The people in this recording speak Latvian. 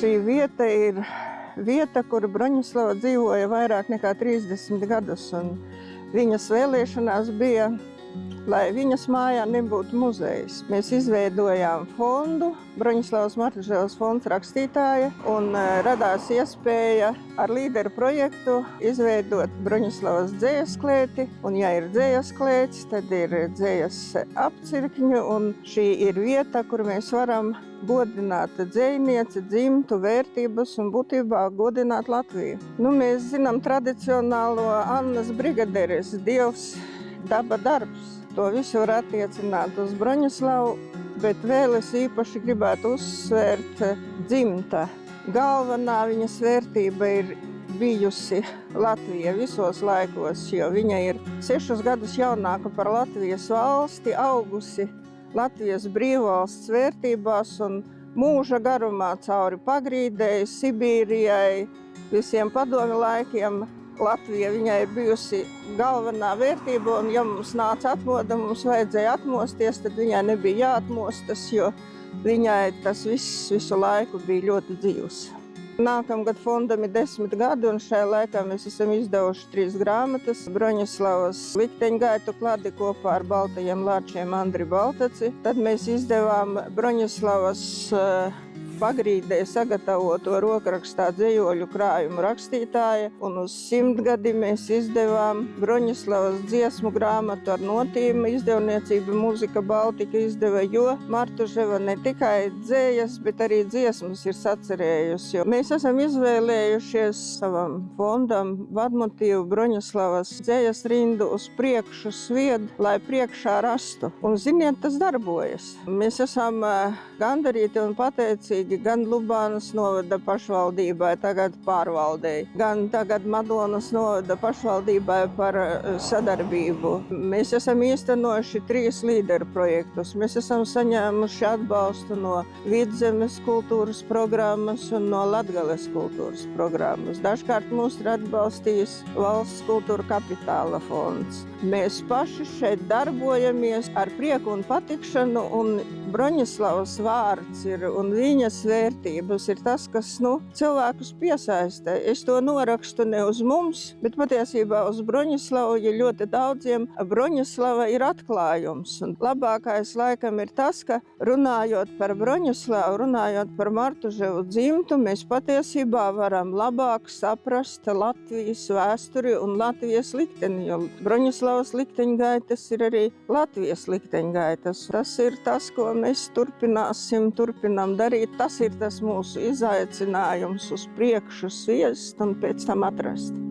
Šī vieta ir vieta, kur Broņislava dzīvoja vairāk nekā 30 gadus, un viņas vēlēšanās bija, lai viņas mājā nebūtu muzejs. Mēs izveidojām fondu, Broņislavas Martužēlas fonds rakstītāja, un radās iespēja ar līderu projektu izveidot Broņislavas dzējas klēti, un ja ir dzējas klēts, tad ir dzējas apcirkņi, un šī ir vieta, kur mēs varam godināt dzejnieci, dzimtu, vērtības un būtībā godināt Latviju. Mēs zinām tradicionālo Annas Brigaderes Dievs, daba, darbs. To visu var attiecināt uz Broņislavu, bet vēl es īpaši gribētu uzsvērt dzimta. Galvenā viņas vērtība ir bijusi Latvija visos laikos, jo viņa ir 6 gadus jaunāka par Latvijas valsti, augusi Latvijas brīvvalsts vērtībās un mūža garumā cauri Pagrīdei, Sibīrijai, visiem padomju laikiem. Latvija viņai ir bijusi galvenā vērtība, un ja mums nāca atmoda, mums vajadzēja atmosties, tad viņai nebija jāatmostas, jo viņai tas visu laiku bija ļoti dzīvs. Nākamgad fondam ir 10 gadi, un šajā laikā mēs esam izdevuši 3 grāmatas. Broņislavas likteņgaitu kladi kopā ar baltajiem lāčiem Andri Baltaci. Tad mēs izdevām Broņislavas Pagrīdē sagatavoto rokrakstā dzējoļu krājumu rakstītāja, un uz 100 gadi mēs izdevām Broņislavas dziesmu grāmatu ar notīm. Izdevniecība Muzika Baltika izdeva, jo Martuževa ne tikai dzējas, bet arī dziesmas ir sacerējusi. Jo mēs esam izvēlējušies savam fondam vadmotīvu Broņislavas dzējas rindu uz priekšu svied, lai priekšā rastu. Un ziniet, tas darbojas. Mēs esam gandarīti un pateicīgi gan Lubānas novada pašvaldībai, tagad pārvaldei, gan tagad Madonas novada pašvaldībai par sadarbību. Mēs esam īstenojuši 3 līderu projektus. Mēs esam saņēmuši atbalstu no Vidzemes kultūras programmas un no Latgales kultūras programmas. Dažkārt mūs ir atbalstījis Valsts kultūra kapitāla fonds. Mēs paši šeit darbojamies ar prieku un patikšanu, un Broņislavas vārds ir un viņas vērtības ir tas, kas cilvēkus piesaista. Es to norakstu ne uz mums, bet patiesībā uz Broņislavu, ja ļoti daudziem Broņislava ir atklājums. Un labākais laikam ir tas, ka runājot par Broņislavu, runājot par Martuževu dzimtu, mēs patiesībā varam labāk saprast Latvijas vēsturi un Latvijas likteni, jo Broņislavas likteņgaitas ir arī Latvijas likteņgaitas. Tas ir tas, ko mēs turpinām darīt. Tas ir tas mūsu izaicinājums uz priekšu sviest un pēc tam atrast.